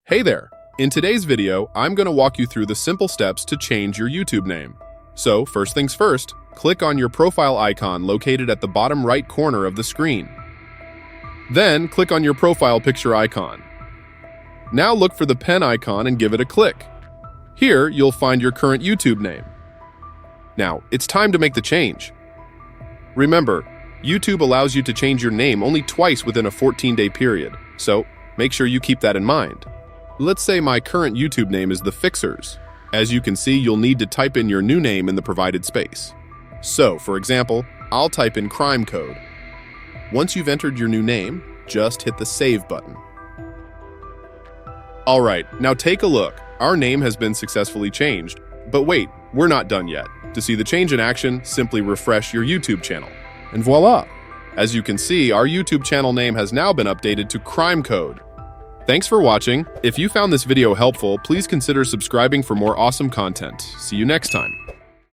Hey there! In today's video, I'm going to walk you through the simple steps to change your YouTube name. So, first things first, click on your profile icon located at the bottom right corner of the screen. Then, click on your profile picture icon. Now look for the pen icon and give it a click. Here, you'll find your current YouTube name. Now, it's time to make the change. Remember, YouTube allows you to change your name only twice within a 14-day period, so make sure you keep that in mind. Let's say my current YouTube name is The Fixers. As you can see, you'll need to type in your new name in the provided space. So, for example, I'll type in Crime Code. Once you've entered your new name, just hit the Save button. Alright, now take a look. Our name has been successfully changed. But wait, we're not done yet. To see the change in action, simply refresh your YouTube channel. And voila! As you can see, our YouTube channel name has now been updated to Crime Code. Thanks for watching. If you found this video helpful, please consider subscribing for more awesome content. See you next time.